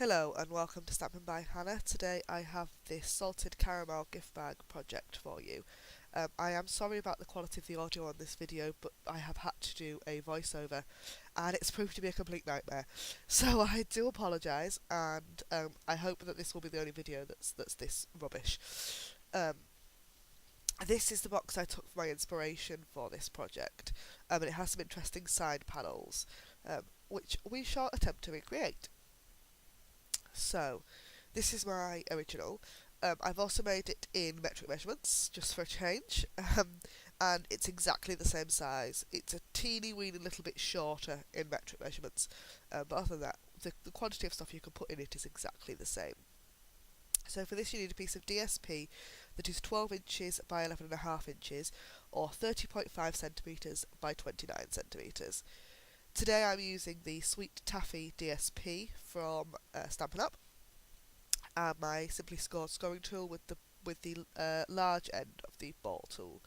Hello and welcome to Stampin' by Hannah. Today I have this salted caramel gift bag project for you. I am sorry about the quality of the audio on this video, but I have had to do a voiceover and it's proved to be a complete nightmare. So I do apologise, and I hope that this will be the only video that's this rubbish. Um, this is the box I took for my inspiration for this project, and it has some interesting side panels, which we shall attempt to recreate. So, this is my original. I've also made it in metric measurements, just for a change, and it's exactly the same size. It's a teeny weeny little bit shorter in metric measurements, but other than that, the quantity of stuff you can put in it is exactly the same. So for this you need a piece of DSP that is 12 inches by 11.5 inches, or 30.5 centimetres by 29 centimetres. Today I'm using the Sweet Taffy DSP from Stampin Up, and my Simply Scored scoring tool with the large end of the ball tool.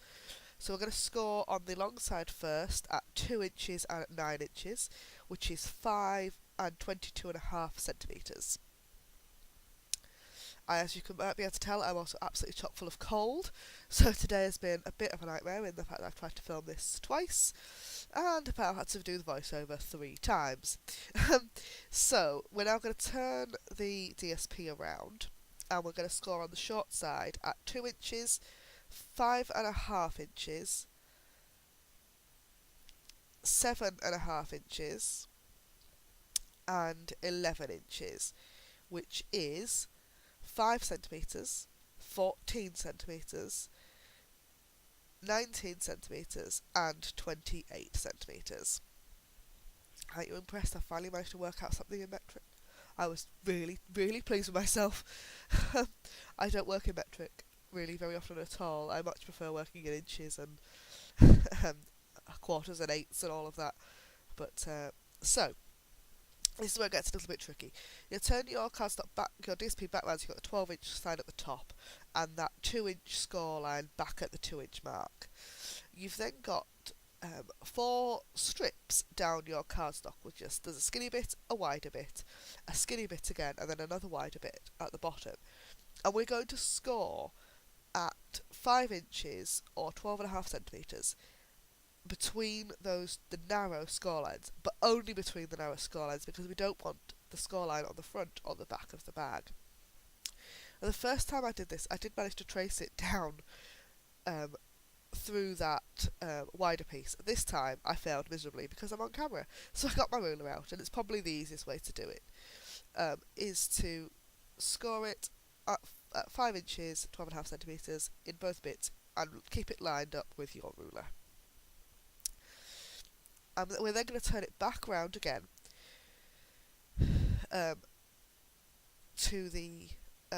So we're going to score on the long side first at 2 inches and at 9 inches, which is 5 and 22.5 centimetres. As you might be able to tell, I'm also absolutely chock full of cold, so today has been a bit of a nightmare in the fact that I've tried to film this twice, and I've had to do the voiceover 3 times. So, we're now going to turn the DSP around, and we're going to score on the short side at 2 inches, 5.5 inches, 7.5 inches, and 11 inches, which is 5 centimetres, 14 centimetres, 19 centimetres, and 28 centimetres. Aren't you impressed? I finally managed to work out something in metric. I was really, really pleased with myself. I don't work in metric really very often at all. I much prefer working in inches and quarters and eighths and all of that. But so this is where it gets a little bit tricky. You turn your cardstock back, your DSP backwards. You've got the 12-inch side at the top, and that 2-inch score line back at the 2-inch mark. You've then got 4 strips down your cardstock, with there's a skinny bit, a wider bit, a skinny bit again, and then another wider bit at the bottom. And we're going to score at 5 inches or 12.5 centimetres between the narrow score lines, but only between the narrow score lines, because we don't want the score line on the front or the back of the bag. And the first time I did this, I did manage to trace it down through that wider piece. This time I failed miserably because I'm on camera, so I got my ruler out, and it's probably the easiest way to do it, is to score it at 5 inches, 12.5 centimetres in both bits, and keep it lined up with your ruler. We're then going to turn it back round again to the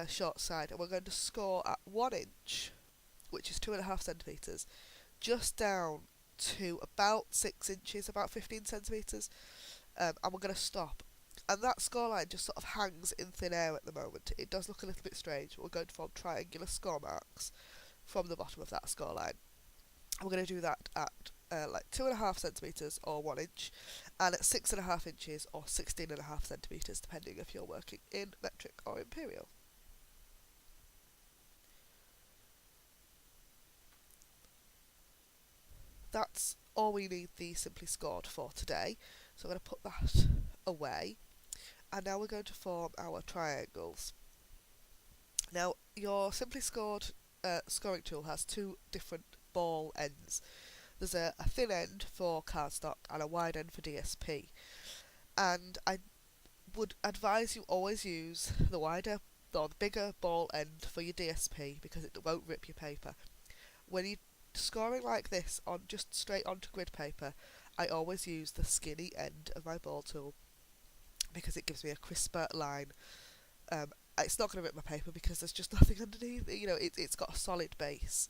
short side, and we're going to score at 1 inch, which is 2.5 centimetres, just down to about 6 inches, about 15 centimetres, and we're going to stop. And that score line just sort of hangs in thin air at the moment. It does look a little bit strange. We're going to form triangular score marks from the bottom of that score line. We're going to do that at like 2.5 centimetres or 1 inch, and at 6.5 inches or 16.5 centimetres, depending if you're working in metric or imperial. That's all we need the Simply Scored for today, so I'm going to put that away, and now we're going to form our triangles. Now, your Simply Scored scoring tool has 2 different ball ends. There's a thin end for cardstock and a wide end for DSP, and I would advise you always use the wider or the bigger ball end for your DSP, because it won't rip your paper. When you're scoring like this on just straight onto grid paper, I always use the skinny end of my ball tool, because it gives me a crisper line. It's not going to rip my paper because there's just nothing underneath. You know, it's got a solid base.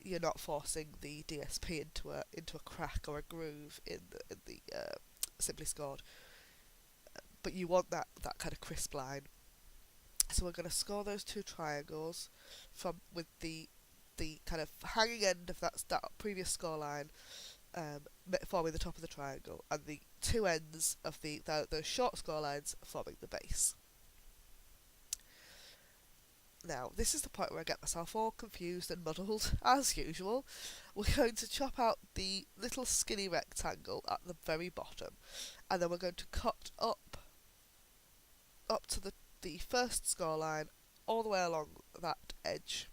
You're not forcing the DSP into a crack or a groove in the Simply Scored, but you want that kind of crisp line. So we're going to score those 2 triangles with the kind of hanging end of that previous score line forming the top of the triangle, and the two ends of those short score lines forming the base. Now, this is the point where I get myself all confused and muddled, as usual. We're going to chop out the little skinny rectangle at the very bottom, and then we're going to cut up to the first score line, all the way along that edge,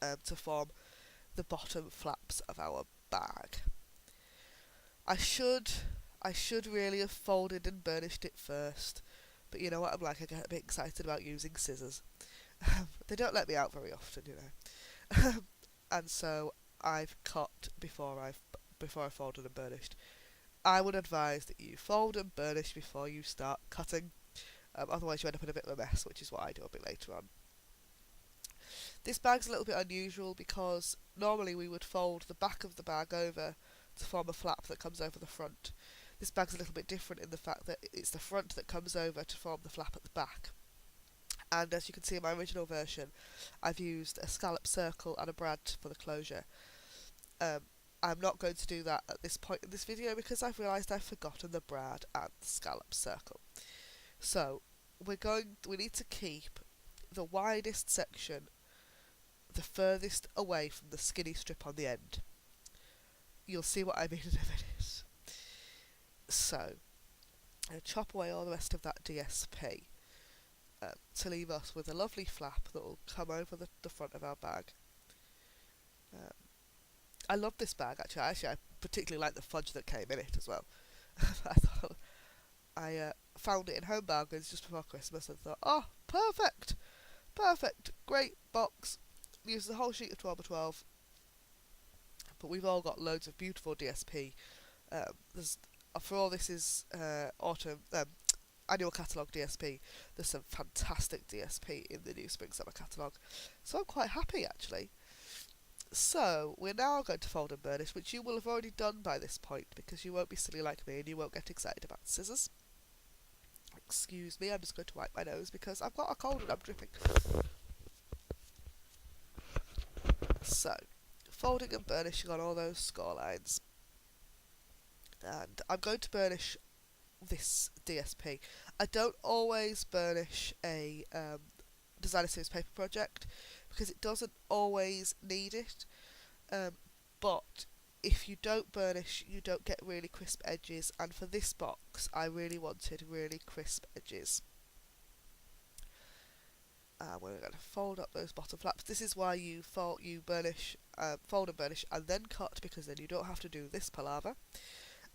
to form the bottom flaps of our bag. I should really have folded and burnished it first, but you know what I'm like, I get a bit excited about using scissors. They don't let me out very often, you know. And so I've cut before I folded and burnished. I would advise that you fold and burnish before you start cutting, otherwise you end up in a bit of a mess, which is what I do a bit later on. This bag's a little bit unusual because normally we would fold the back of the bag over to form a flap that comes over the front. This bag's a little bit different in the fact that it's the front that comes over to form the flap at the back. And as you can see in my original version, I've used a scallop circle and a brad for the closure. I'm not going to do that at this point in this video because I've realised I've forgotten the brad and the scallop circle. So we need to keep the widest section the furthest away from the skinny strip on the end. You'll see what I mean in a minute. So I'll chop away all the rest of that DSP. To leave us with a lovely flap that will come over the front of our bag. I love this bag actually. I particularly like the fudge that came in it as well. I found it in Home Bargains just before Christmas and thought, oh, perfect, great box. Use the whole sheet of 12x12. But we've all got loads of beautiful DSP. For all this is annual catalogue DSP, there's some fantastic DSP in the new Spring Summer catalogue, so I'm quite happy actually. So we're now going to fold and burnish, which you will have already done by this point because you won't be silly like me and you won't get excited about scissors. Excuse me, I'm just going to wipe my nose because I've got a cold and I'm dripping. So, folding and burnishing on all those score lines, and I'm going to burnish this DSP. I don't always burnish a designer series paper project because it doesn't always need it, but if you don't burnish you don't get really crisp edges, and for this box I really wanted really crisp edges. We're going to fold up those bottom flaps. This is why you fold and burnish and then cut, because then you don't have to do this palaver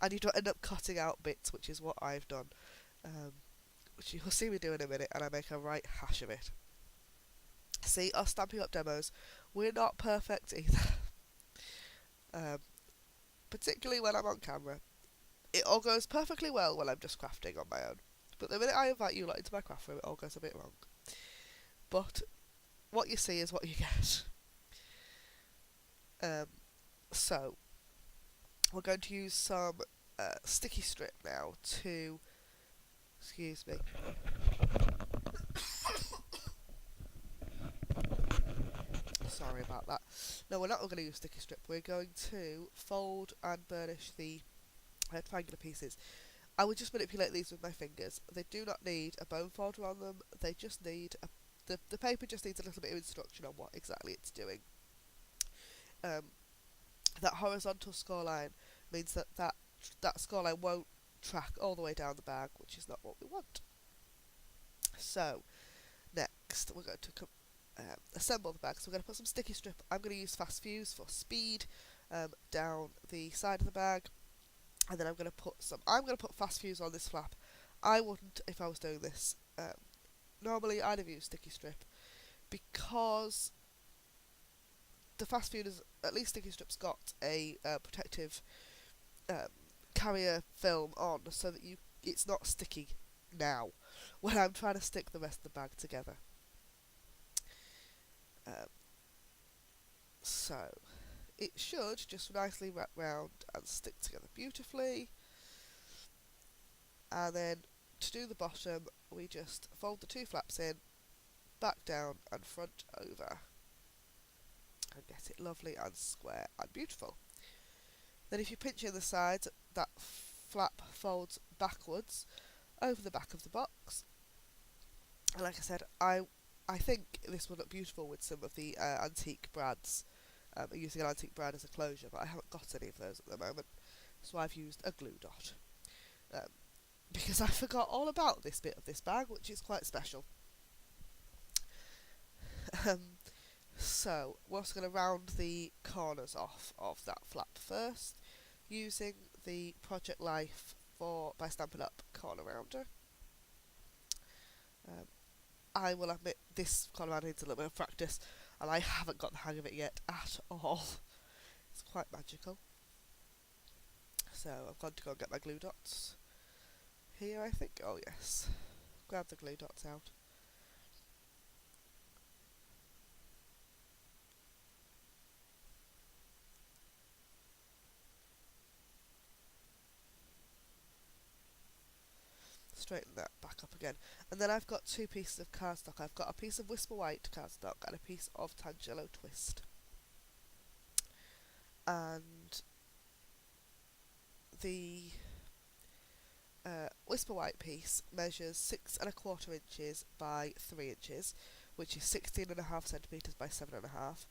and you don't end up cutting out bits, which is what I've done, which you'll see me do in a minute, and I make a right hash of it. See, our Stampin' Up demos, we're not perfect either. Particularly when I'm on camera. It all goes perfectly well when I'm just crafting on my own, but the minute I invite you lot into my craft room it all goes a bit wrong. But what you see is what you get. So we're going to use some sticky strip now to, excuse me, sorry about that. No, we're not going to use sticky strip. We're going to fold and burnish the triangular pieces. I would just manipulate these with my fingers. They do not need a bone folder on them. They just need the paper just needs a little bit of instruction on what exactly it's doing. That horizontal scoreline means that scoreline won't track all the way down the bag, which is not what we want. So next we're going to assemble the bag. So we're going to put some sticky strip. I'm going to use fast fuse for speed down the side of the bag, and then I'm going to put fast fuse on this flap. I wouldn't if I was doing this. Normally I'd have used sticky strip because the fast fuse, at least sticky strip's got a protective carrier film on, so that it's not sticky now when I'm trying to stick the rest of the bag together. So it should just nicely wrap round and stick together beautifully, and then to do the bottom we just fold the two flaps in, back down and front over, and get it lovely and square and beautiful. Then if you pinch in the sides, that flap folds backwards over the back of the box. And like I said, I think this would look beautiful with some of the antique brads, using an antique brad as a closure, but I haven't got any of those at the moment, so I've used a glue dot. Um, because I forgot all about this bit of this bag, which is quite special. So we're also going to round the corners off of that flap first, using the Project Life by Stampin' Up corner rounder. I will admit this corner rounder needs a little bit of practice, and I haven't got the hang of it yet at all. It's quite magical. So I've got to go and get my glue dots. Here, I think. Oh yes. Grab the glue dots out. Straighten that back up again. And then I've got two pieces of cardstock. I've got a piece of Whisper White cardstock and a piece of Tangelo Twist. And the Whisper White piece measures 6¼ inches by 3 inches, which is 16.5 centimetres by 7.5.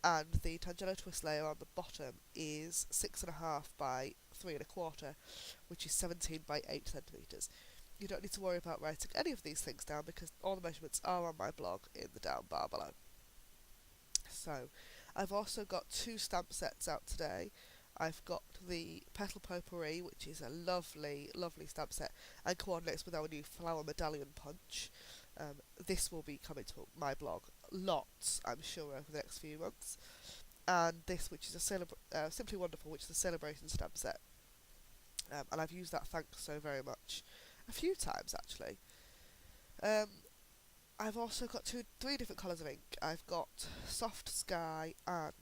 And the Tangelo Twist layer on the bottom is 6.5 by 3¼ which is 17 by 8 centimetres. You don't need to worry about writing any of these things down because all the measurements are on my blog in the down bar below. So, I've also got two stamp sets out today. I've got the Petal Potpourri, which is a lovely, lovely stamp set and coordinates with our new flower medallion punch. This will be coming to my blog lots, I'm sure, over the next few months. And this, which is a Simply Wonderful, which is a celebration stamp set. And I've used that, thanks so very much, a few times actually. I've also got three different colours of ink. I've got Soft Sky and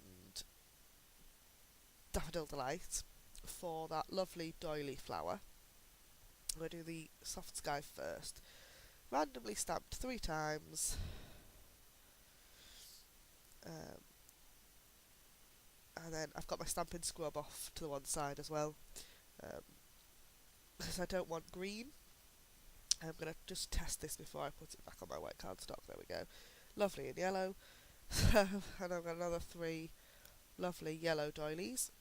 Daffodil Delight for that lovely doily flower. I'm going to do the Soft Sky first. Randomly stamped 3 times. And then I've got my Stampin' Scrub off to the one side as well. Because I don't want green. I'm going to just test this before I put it back on my white cardstock. There we go. Lovely in yellow. And I've got another 3 lovely yellow doilies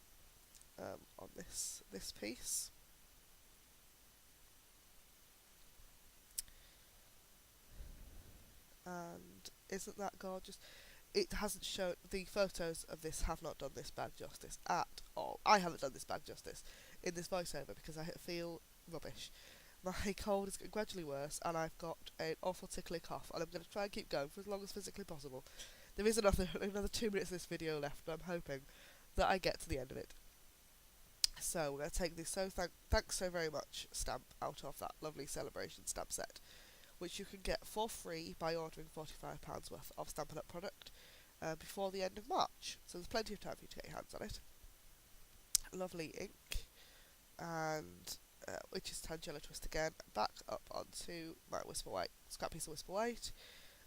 on this piece. And isn't that gorgeous? It hasn't shown, the photos of this have not done this bag justice at all. I haven't done this bag justice in this voiceover because I feel rubbish. My cold is getting gradually worse and I've got an awful tickly cough and I'm going to try and keep going for as long as physically possible. There is another 2 minutes of this video left, but I'm hoping that I get to the end of it. So we're going to take this thanks so very much stamp out of that lovely celebration stamp set, which you can get for free by ordering £45 worth of Stampin' Up product before the end of March. So there's plenty of time for you to get your hands on it. Lovely ink, and which is Tangelo Twist again, back up onto my Whisper White, scrap piece of Whisper White,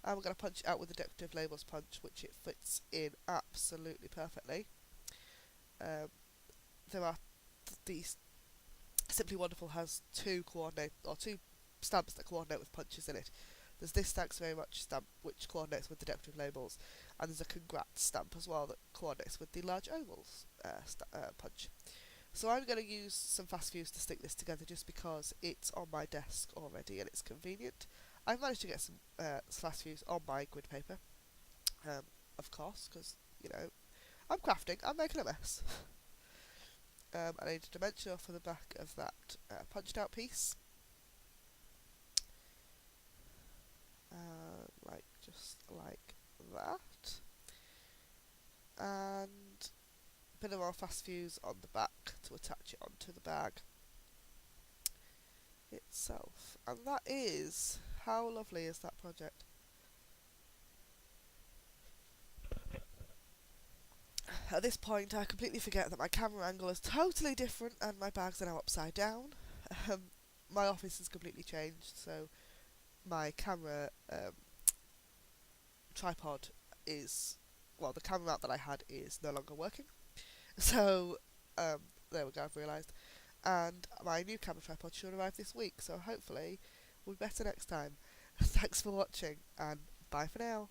and we're going to punch it out with the Decorative Labels punch, which it fits in absolutely perfectly. There are these Simply Wonderful has two stamps that coordinate with punches in it. There's this thanks very much stamp which coordinates with the Decorative Labels, and there's a congrats stamp as well that coordinates with the large ovals punch. So I'm going to use some fast fuse to stick this together just because it's on my desk already and it's convenient. I've managed to get some fast fuse on my grid paper, of course, because, you know, I'm crafting, I'm making a mess. I need a dimensional for the back of that punched out piece. Just like that. And a bit of more fast fuse on the back to attach it onto the bag itself. And that is, how lovely is that project? At this point I completely forget that my camera angle is totally different and my bags are now upside down. My office has completely changed, so my camera tripod is, well, the camera mount that I had is no longer working. So There we go, I've realised. And my new camera tripod should arrive this week, so hopefully we'll be better next time. Thanks for watching, and bye for now.